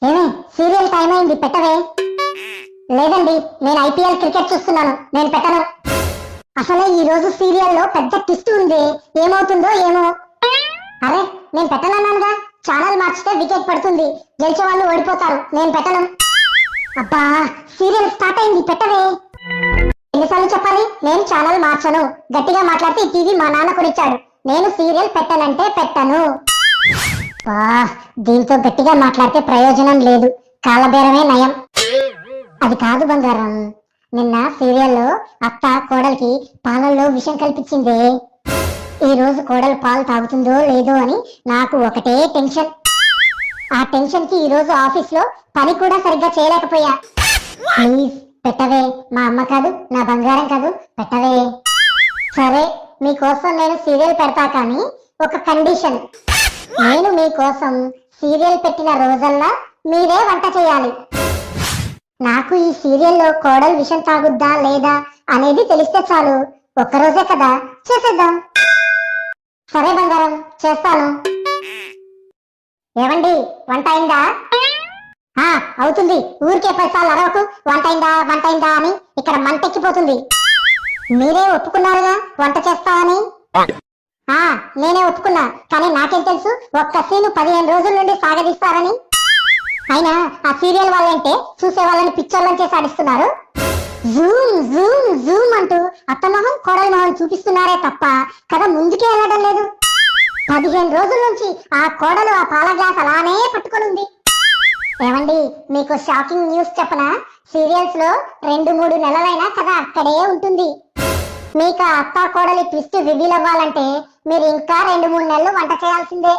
ఏమే serial time అయింది, పెట్టవే. లేదండి, నేను ఐపీఎల్ క్రికెట్ చూస్తున్నాను, నేను పెట్టను. అసలే ఈ రోజు సీరియల్లో పెద్ద ట్విస్ట్ ఉంది, ఏమవుతుందో ఏమో. అరే, నేను పెట్టనన్నానుగా. ఛానల్ మార్చితే వికెట్ పడుతుంది, గెలిచే వాళ్ళు ఓడిపోతారు, నేను పెట్టను. అబ్బా, సీరియల్ స్టార్ట్ అయింది, పెట్టవే. ఎన్నిసార్లు చెప్పాలి, నేను ఛానల్ మార్చను. గట్టిగా మాట్లాడితే ఈ టీవీ మా నాన్న కొనిచ్చాడు, నేను సీరియల్ పెట్టనంటే పెట్టను. దీంతో గట్టిగా మాట్లాడితే ప్రయోజనం లేదు, కాలబేరమే నయం. అది కాదు బంగారం, నిన్న సీరియల్లో అత్త కోడలికి పాలల్లో విషం కల్పించిందే. ఈ రోజు కోడలు పాలు తాగుతుందో లేదో అని నాకు ఒకటే టెన్షన్. ఆ టెన్షన్ కి ఈ రోజు ఆఫీస్ లో పని కూడా సరిగ్గా చేయలేకపోయా. ప్లీజ్ పెట్టవే, మా అమ్మ కాదు, నా బంగారం కాదు, పెట్టవే. సరే, మీకోసం నేను సీరియల్ పెడతా, కానీ ఒక కండిషన్. నేను మీకోసం సీరియల్ పెట్టిన రోజల్లా మీరే వంట చేయాలి. నాకు ఈ సీరియల్లో కోడలు విషం తాగుద్దా లేదా అనేది తెలిస్తే చాలు, ఒక్కరోజే కదా, చేసేద్దాం. సరే బంగారం, చేస్తాను. ఏమండి, వంట అయిందా? అవుతుంది, ఊరికే 10 సార్లు అరవకు, వంట అయిందా అని. ఇక్కడ మంటెక్కిపోతుంది. మీరే ఒప్పుకున్నారుగా వంట చేస్తామని. నేనే ఒప్పుకున్నా, కానీ నాకేం తెలుసు ఒక్క సీను 15 రోజుల నుండి సాగదీస్తారని. అయినా ఆ సీరియల్ వాళ్ళంటే చూసే వాళ్ళని పిక్చర్లను చేసి ఆడిస్తున్నారు. జూమ్ జూమ్ జూమ్ అంటూ అత్తమోహం కోడల మొహం చూపిస్తున్నారే తప్ప కథ ముందుకే వెళ్ళడం లేదు. 15 రోజుల నుంచి ఆ కోడలు ఆ పాల గ్లాస్ అలానే పట్టుకొని ఉంది. ఏమండి, మీకు షాకింగ్ న్యూస్ చెప్పనా? సీరియల్స్ లో 2-3 నెలలైనా కథ అక్కడే ఉంటుంది. మీకు ఆ అత్త కోడలి ట్విస్ట్ రివీల్ అవ్వాలంటే మీరు ఇంకా 2-3 నెలలు వంట చేయాల్సిందే.